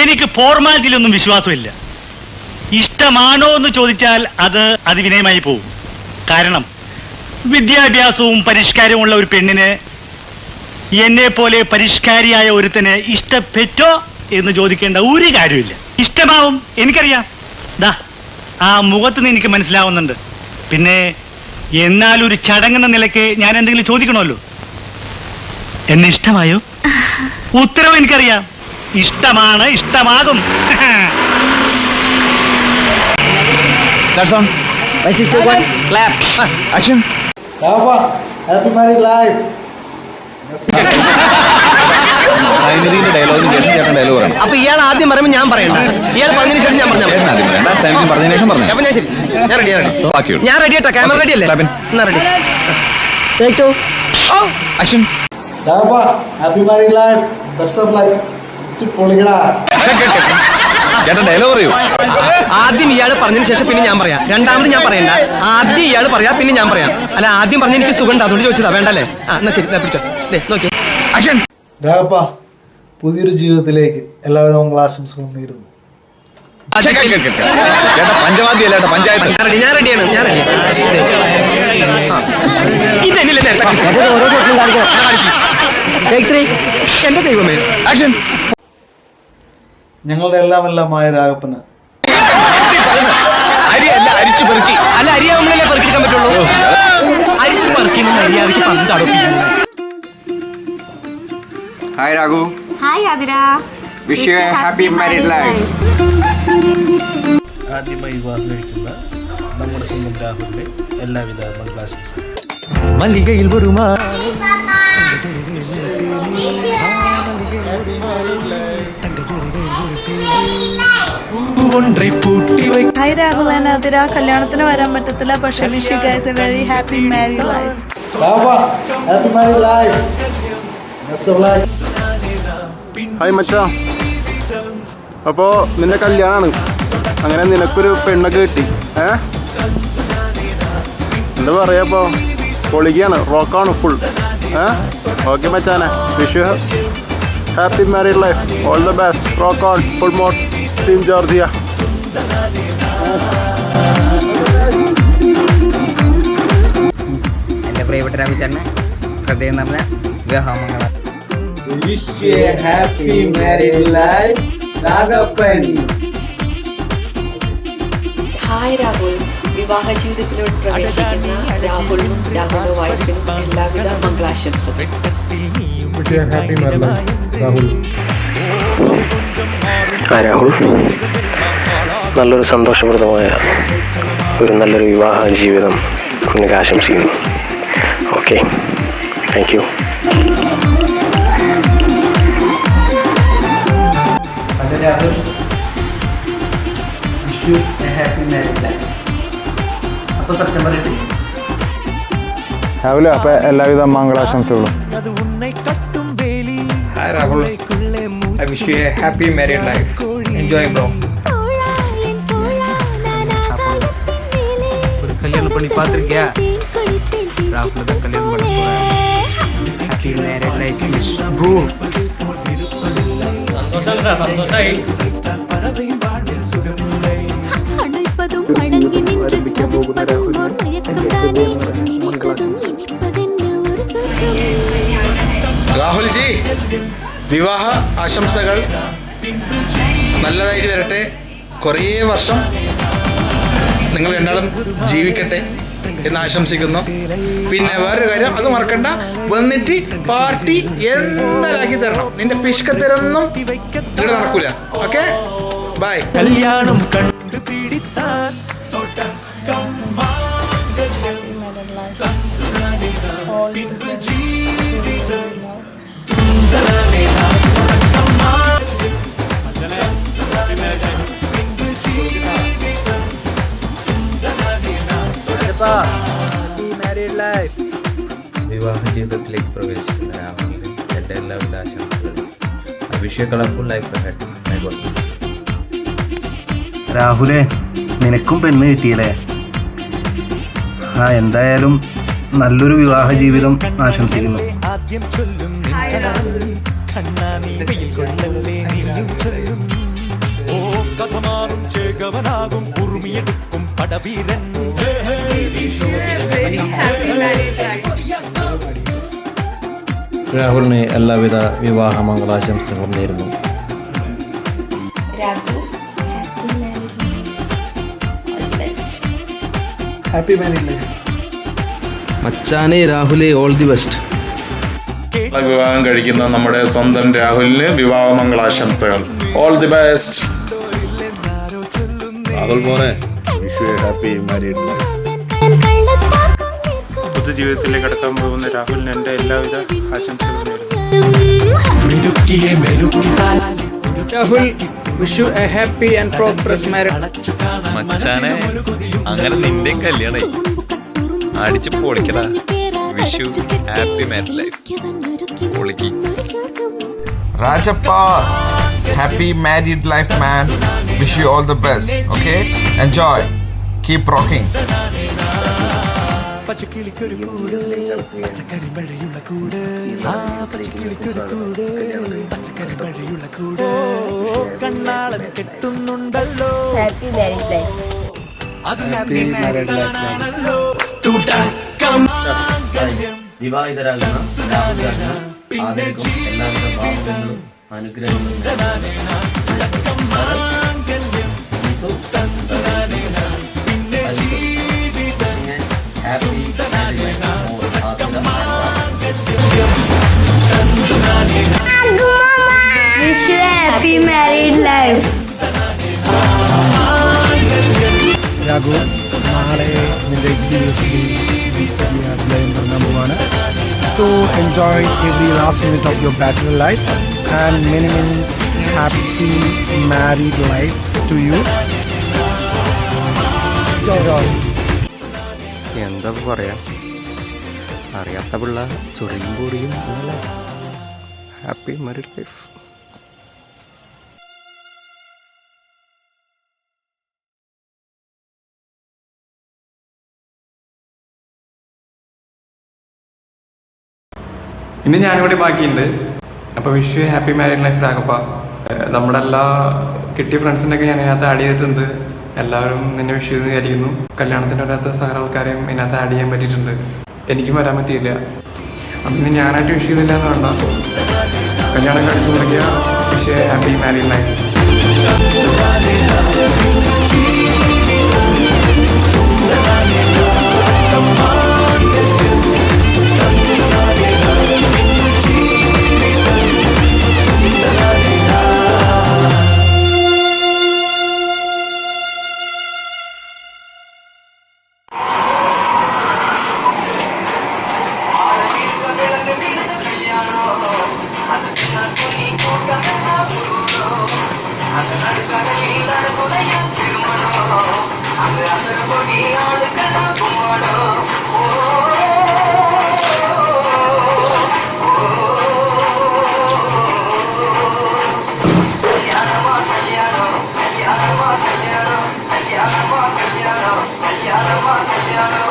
എനിക്ക് ഫോർമാലിറ്റിയിലൊന്നും വിശ്വാസമില്ല. ഇഷ്ടമാണോ എന്ന് ചോദിച്ചാൽ അത് വിനയമായി പോകും. കാരണം വിദ്യാഭ്യാസവും പരിഷ്കാരവുമുള്ള ഒരു പെണ്ണിന് എന്നെ പോലെ പരിഷ്കാരിയായ ഒരുത്തന് ഇഷ്ടപ്പെട്ടോ എന്ന് ചോദിക്കേണ്ട ഒരു കാര്യമില്ല. ഇഷ്ടമാവും, എനിക്കറിയാം. ആ മുഖത്തുനിന്ന് എനിക്ക് മനസ്സിലാവുന്നുണ്ട്. പിന്നെ എന്നാൽ ഒരു ചടങ്ങെന്ന നിലയ്ക്ക് ഞാൻ എന്തെങ്കിലും ചോദിക്കണമല്ലോ. എന്നെ ഇഷ്ടമായോ? ഉത്തരവ് എനിക്കറിയാം. ഇഷ്ടമാണ്, ഇഷ്ടമാകും. That's on. My sister, one clap. Action. Happy married life. സൈനിധിന്റെ ഡയലോഗിന് ശേഷം ചേട്ടൻ ഡയലോഗ് പറയണം. അപ്പൊ ഇയാൾ ആദ്യം പറയുമ്പോൾ ഞാൻ പറയണ്ട, ഇയാൾ പറഞ്ഞതിന് ശേഷം ഞാൻ പറഞ്ഞു. ആദ്യം പറയണ്ട, സൈനിധി പറഞ്ഞതിന് ശേഷം പറഞ്ഞു. അപ്പൊ ഞാൻ ശരി, ഞാൻ റെഡി. ബാക്കിയുള്ളൂ. ഞാൻ റെഡി ആട്ടോ. ക്യാമറ റെഡി അല്ലേ? എന്നാ ready. Action. Happy married life. Best of luck. പൊളിക്കടാ. ചേട്ടൻ ഡയലോഗ് പറയൂ. ആദ്യം ഇയാൾ പറഞ്ഞതിന് ശേഷം പിന്നെ ഞാൻ പറയാം. രണ്ടാമത് ഞാൻ പറയണ്ട, ആദ്യം ഇയാൾ പറയാ, പിന്നെ ഞാൻ പറയാം. അല്ല, ആദ്യം പറഞ്ഞ എനിക്ക് സുഖം ഉണ്ട്, അതുകൊണ്ട് ചോദിച്ചതാ. വേണ്ടല്ലേ? എന്നാ ശരി, പിടിച്ചോ. നോക്കി ആക്ഷൻ. രാഘപ്പ, പുതിയൊരു ജീവിതത്തിലേക്ക് എല്ലാവിധ മംഗളാശംസകളും നേരുന്നു. ചേട്ടാ പഞ്ചവാദ്യ അല്ല, പഞ്ചായത്ത്. ഞാൻ റെഡിയാണ്. ഇതെന്നില്ല എന്റെ ദൈവമേ. ആക്ഷൻ. ഞങ്ങളുടെ എല്ലാമായ രാഘപ്പന് അരിയല്ല, അരിച്ചു പെറുക്കി. അല്ല, അരിയാവുമ്പോഴല്ലേ പെറുക്കിക്കാൻ പറ്റുള്ളൂ. അരിച്ചു പെറുക്കി മര്യാദയ്ക്ക് പന്താടോ. Hi Raghu. Hi Athira. Wish you happy married life. ആദ്യമായി വിവാഹം കഴിക്കുന്ന നമ്മുടെ സ്വന്തം രാഹുലിന്റെ എല്ലാവിധ മംഗളാശംസകളും. മല്ലികയിൽ ഒരു ഹായ് രാഹുൽ ആൻഡ് ആതിര. കല്യാണത്തിന് വരാൻ പറ്റത്തില്ല, പക്ഷേ wish you guys a very happy married life. Happy married life. Best of luck. Hi മച്ചാ, അപ്പോൾ നിന്റെ കല്യാണമാണ്. അങ്ങനെ നിനക്കൊരു പെണ്ണൊക്കെ കിട്ടി. എന്താ പറയാ, ഇപ്പോൾ പൊളിക്കുകയാണ്, റോക്കാണ് ഫുൾ. ഓക്കെ മച്ചാനെ, wish you happy married life. All the best. Rock on, full mode, team Georgia. എൻ്റെ പ്രിയപ്പെട്ട രാഹുൽ ഹൃദയം നിറഞ്ഞ വിവാഹമംഗളം. Wish you happy married life Raghappan. Hi Rahul. വിവാഹ ജീവിതത്തിലോട്ട് പ്രവേശിക്കുന്ന രാഹുലിനും രാഹുലിന്റെ വൈഫിനും എല്ലാവിധ മംഗളാശംസകളും. രാഹുൽ, നല്ലൊരു സന്തോഷപ്രദമായ നല്ലൊരു വിവാഹ ജീവിതം നിങ്ങൾക്ക് ആശംസിക്കുന്നു. Okay, thank you. രാഹുൽ, അപ്പോൾ എല്ലാവിധ മംഗളാശംസകളും. Hi Rahul. I wish you a happy married life. Enjoy bro. ஒரு கல்யாணம் பண்ணி பார்த்திருக்கியா? ராகுல் தான் கல்யாணம் பண்ண போறேன். Happy married life bro. சந்தோஷாய். அணைப்பதும் அடங்கி நின்று தவிப்பதும் ஒரு மயக்கம் தானே, நினைப்பதும் இனிப்பதென்ன ஒரு சொர்க்கம். രാഹുൽ ജി, വിവാഹ ആശംസകൾ. നല്ലതായിട്ട് വരട്ടെ. കുറേ വർഷം നിങ്ങൾ രണ്ടാളും ജീവിക്കട്ടെ എന്ന് ആശംസിക്കുന്നു. പിന്നെ വേറൊരു കാര്യം, അത് മറക്കണ്ട, വന്നിട്ട് പാർട്ടി എന്തായാലാക്കി തരണം. നിന്റെ പിഷ്കത്തരൊന്നും ഇവിടെ നടക്കൂല. Okay, bye. കല്യാണം കണ്ടുപിടിത്താൻ വിവാഹ ജീവിതത്തിലേക്ക് പ്രവേശിക്കുന്ന രാഹുലിന് എൻ്റെ എല്ലാവിധ ആശംസകളും. Wish you colourful life ahead. My god. രാഹുലേ, നിനക്കും പെണ്ണ് കിട്ടിയല്ലേ? എന്തായാലും നല്ലൊരു വിവാഹ ജീവിതം ആശംസിക്കുന്നു. ആദ്യം ചൊല്ലും രാഹുലിന് എല്ലാവിധ വിവാഹ മംഗളാശംസകളും നേരുന്നു. Happy married life. മച്ചാനെ രാഹുലെ ഓൾ ദി ബെസ്റ്റ്. വിവാഹം കഴിക്കുന്ന നമ്മുടെ സ്വന്തം രാഹുലിന് വിവാഹ മംഗളാശംസകൾ. All the best. രാഹുൽ മോനെ wish you happy married life. പൊതുജീവിതത്തിലേക്ക് കടക്കാൻ പോകുന്ന രാഹുലിന് എൻ്റെ എല്ലാവിധ ആശംസകളും നേരുന്നു. Rahul wish you a happy and prosperous marriage. മച്ചാനെ അങ്ങനെ നിന്റെ കല്യാണമായി അടിച്ച് പൊളിക്കടാ. Wish you happy married life. പൊളിക്ക്. Rajappa, happy married life, man. Wish you all the best. Okay, enjoy. Keep rocking. Happy married life. Happy married life. വിവാഹിതരാകുന്ന രാഹുലിന് ആദരവും എല്ലാവിധ ഭാവങ്ങളും അനുഗ്രഹങ്ങളും Wish you a happy married life. Raghu, നാളെ നിന്റെ ജീവിതത്തിൽ തുടങ്ങാൻ പോവാണ്. So enjoy every last minute of your bachelor life and many many happy married life to you. എന്താ പറയാ, അറിയാത്ത പിള്ള ചൊറിയും കൂടിയും ഹാപ്പി മാരീഡ് ലൈഫ്. ഇനി ഞാനിവിടെ ബാക്കിയുണ്ട്. അപ്പോൾ wish you happy married life Raghappa. നമ്മുടെ എല്ലാ കിട്ടിയ ഫ്രണ്ട്സിനൊക്കെ ഞാൻ ഇതിനകത്ത് ആഡ് ചെയ്തിട്ടുണ്ട്. എല്ലാവരും നിന്നെ വിഷ് ചെയ്ത് വിചാരിക്കുന്നു. കല്യാണത്തിൻ്റെ ഒരകത്ത് സകല ആൾക്കാരെയും ഇതിനകത്ത് ആഡ് ചെയ്യാൻ പറ്റിയിട്ടുണ്ട്. എനിക്കും വരാൻ പറ്റിയില്ല. അപ്പം ഞാനായിട്ട് വിഷ് ചെയ്തില്ല എന്ന് വേണ്ട. കല്യാണം കഴിച്ചു തുടങ്ങിയ wish you happy married life.